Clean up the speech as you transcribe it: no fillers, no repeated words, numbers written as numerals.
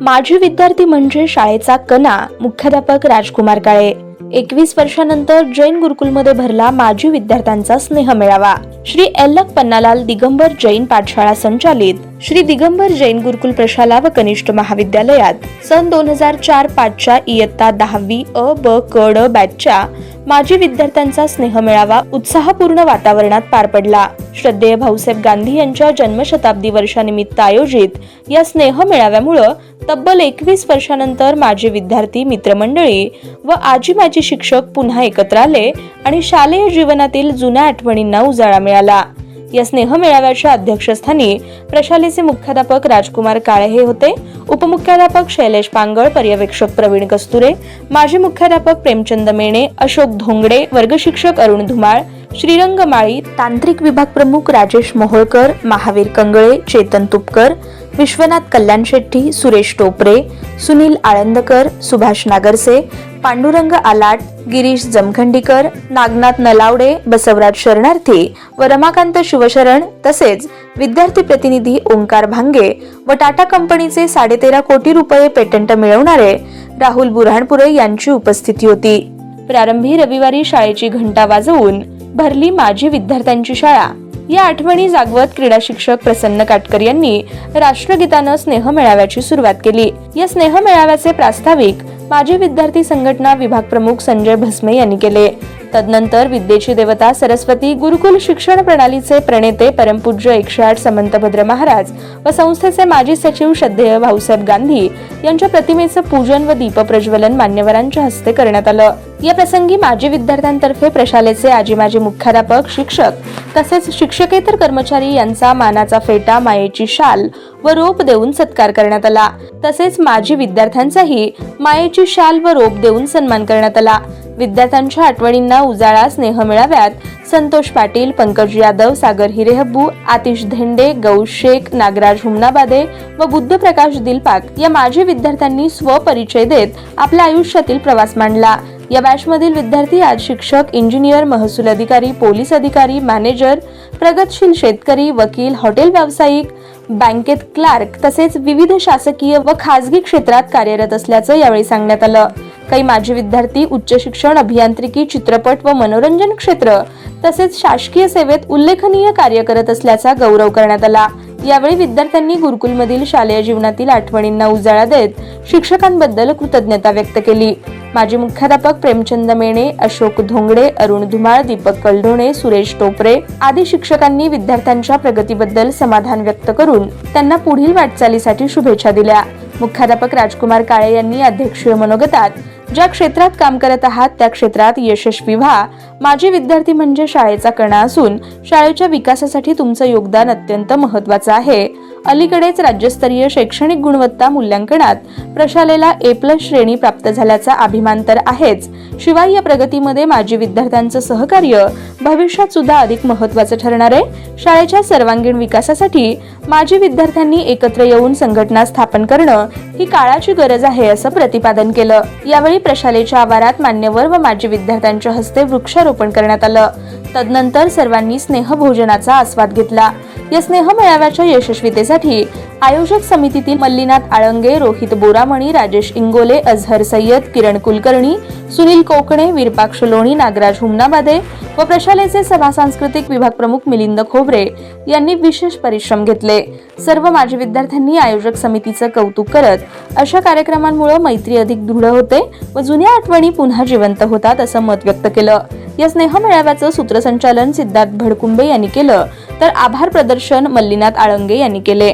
माजी विद्यार्थी म्हणजे शाळेचा कणा. मुख्याध्यापक राजकुमार काळे. 21 वर्षांनंतर जैन गुरुकुलमध्ये भरला माजी विद्यार्थ्यांचा स्नेह मेळावा. श्री एल्लक पन्नालाल दिगंबर जैन पाठशाळा संचालित श्री दिगंबर जैन गुरुकुल प्रशाला व कनिष्ठ महाविद्यालयात सन 2004-05च्या इयत्ता 10वी अ ब क ड बॅचच्या माजी विद्यार्थ्यांचा स्नेह मेळावा उत्साहपूर्ण वातावरणात पार पडला. श्रद्धेय भाऊसाहेब गांधी यांच्या जन्मशताब्दी वर्षानिमित्त आयोजित या स्नेह मेळाव्यामुळे तब्बल 21 वर्षांनंतर माजी विद्यार्थी, मित्रमंडळी व आजी माजी शिक्षक पुन्हा एकत्र आले आणि शालेय जीवनातील जुन्या आठवणींना उजाळा मिळाला. या स्नेह मेळाव्याच्या अध्यक्षस्थानी प्रशालेचे मुख्याध्यापक राजकुमार काळे हे होते. उपमुख्याध्यापक शैलेश पांगळ, पर्यवेक्षक प्रवीण कस्तुरे, माजी मुख्याध्यापक प्रेमचंद मेणे, अशोक धोंगडे, वर्गशिक्षक अरुण धुमाळ, श्रीरंग माळी, तांत्रिक विभाग प्रमुख राजेश मोहोळकर, महावीर कंगळे, चेतन तुपकर, विश्वनाथ कल्याण शेट्टी, सुरेश टोपरे, सुनील आळंदकर, सुभाष नागरसे, पांडुरंग आलाट, गिरीश जमखंडीकर, नागनाथ नलावडे, बसवराज शरणार्थी व रमाकांत शिवशरण तसेच विद्यार्थी प्रतिनिधी ओंकार भांगे व टाटा कंपनीचे 13.5 कोटी रुपये पेटंट मिळवणारे राहुल बुऱ्हाणपुरे यांची उपस्थिती होती. प्रारंभी रविवारी शाळेची घंटा वाजवून भरली माजी विद्यार्थ्यांची शाळा. या आठवणी जागवत क्रीडा शिक्षक प्रसन्न काटकर यांनी राष्ट्रगीतानं स्नेह मेळाव्याची सुरुवात केली. या स्नेह मेळाव्याचे प्रास्ताविक माजी विद्यार्थी संघटना विभाग प्रमुख संजय भस्मे यांनी केले. तदनंतर विद्येची देवता सरस्वती गुरुकुल शिक्षण प्रणालीचे प्रणेते परमपूज्य 108 समंतभद्र महाराज व संस्थेचे माजी सचिव श्रद्धेय भाऊसाहेब गांधी यांच्या प्रतिमेचं पूजन व दीपप्रज्वलन मान्यवरांच्या हस्ते करण्यात आलं. या प्रसंगी माजी विद्यार्थ्यांतर्फे प्रशालेचे आजी माजी मुख्याध्यापक, शिक्षक तसेच शिक्षकेतर कर्मचारी यांचा मानाचा फेटा, मायेची शाल व रोप देऊन सत्कार करण्यात आला. तसेच माजी विद्यार्थ्यांचाही मायेची शाल व रोप देऊन सन्मान करण्यात आला. विद्यार्थ्यांच्या आठवणींना उजाळा स्नेह मेळाव्यात संतोष पाटील, पंकज यादव, सागर हिरेहब्बू, आतिश धेंडे, गौश शेख, नागराज हुमनाबादे व बुद्धप्रकाश दिलपाक या माजी विद्यार्थ्यांनी स्वपरिचय देत आपल्या आयुष्यातील प्रवास मांडला. या बॅचमधील विद्यार्थी आज शिक्षक, इंजिनियर, महसूल अधिकारी, पोलीस अधिकारी, मॅनेजर, प्रगतशील शेतकरी, वकील, हॉटेल व्यावसायिक, बँकेत क्लार्क तसेच विविध शासकीय व खासगी क्षेत्रात कार्यरत असल्याचं यावेळी सांगण्यात आलं. काही माजी विद्यार्थी उच्च शिक्षण, अभियांत्रिकी, चित्रपट व मनोरंजन क्षेत्र तसेच शासकीय सेवेत उल्लेखनीय कार्य करत असल्याचा गौरव करण्यात आला. यावेळी विद्यार्थ्यांनी गुरुकुलमधील शालेय जीवनातील आठवणींना उजाळा देत शिक्षकांबद्दल कृतज्ञता व्यक्त केली. माजी मुख्याध्यापक प्रेमचंद मेणे, अशोक धोंगडे, अरुण धुमाळ, दीपक कलढोणे, सुरेश टोपरे आदी शिक्षकांनी विद्यार्थ्यांच्या प्रगतीबद्दल समाधान व्यक्त करून त्यांना पुढील वाटचालीसाठी शुभेच्छा दिल्या. मुख्याध्यापक राजकुमार काळे यांनी अध्यक्षीय मनोगतात ज्या क्षेत्रात काम करत आहात त्या क्षेत्रात यशस्वी व्हा. माजी विद्यार्थी म्हणजे शाळेचा कणा असून शाळेच्या विकासासाठी तुमचं योगदान अत्यंत महत्त्वाचं आहे. अलीकडेच राज्यस्तरीय शैक्षणिक गुणवत्ता मूल्यांकनात प्रशालेला A+ श्रेणी प्राप्त झाल्याचा अभिमान तर आहेच, शिवाय या प्रगतीमध्ये माजी विद्यार्थ्यांचं सहकार्य भविष्यात सुद्धा अधिक महत्त्वाचं ठरणार आहे. शाळेच्या सर्वांगीण विकासासाठी माजी विद्यार्थ्यांनी एकत्र येऊन संघटना स्थापन करणं ही काळाची गरज आहे असं प्रतिपादन केलं. यावेळी प्रशालेच्या आवारात मान्यवर व माजी विद्यार्थ्यांच्या हस्ते वृक्षारोपण करण्यात आलं. तदनंतर सर्वांनी स्नेहभोजनाचा आस्वाद घेतला. या स्नेह मेळाव्याच्या यशस्वीतेसाठी आयोजक समितीतील मल्लीनाथ आळंगे, रोहित बोरामणी, राजेश इंगोले, अझहर सय्यद, किरण कुलकर्णी, सुनील कोकणे, विरपाक्ष लोणी, नागराज हुमनाबादे व प्रशालेचे सभा सांस्कृतिक विभाग प्रमुख मिलिंद खोबरे यांनी विशेष परिश्रम घेतले. सर्व माजी विद्यार्थ्यांनी आयोजक समितीचं कौतुक करत अशा कार्यक्रमांमुळे मैत्री अधिक दृढ होते व जुन्या आठवणी पुन्हा जिवंत होतात असं मत व्यक्त केलं. या स्नेह मेळाव्याचं सूत्रसंचालन सिद्धार्थ भडकुंबे यांनी केलं तर आभार प्रदर्शन मल्लीनाथ आळंगे यांनी केले.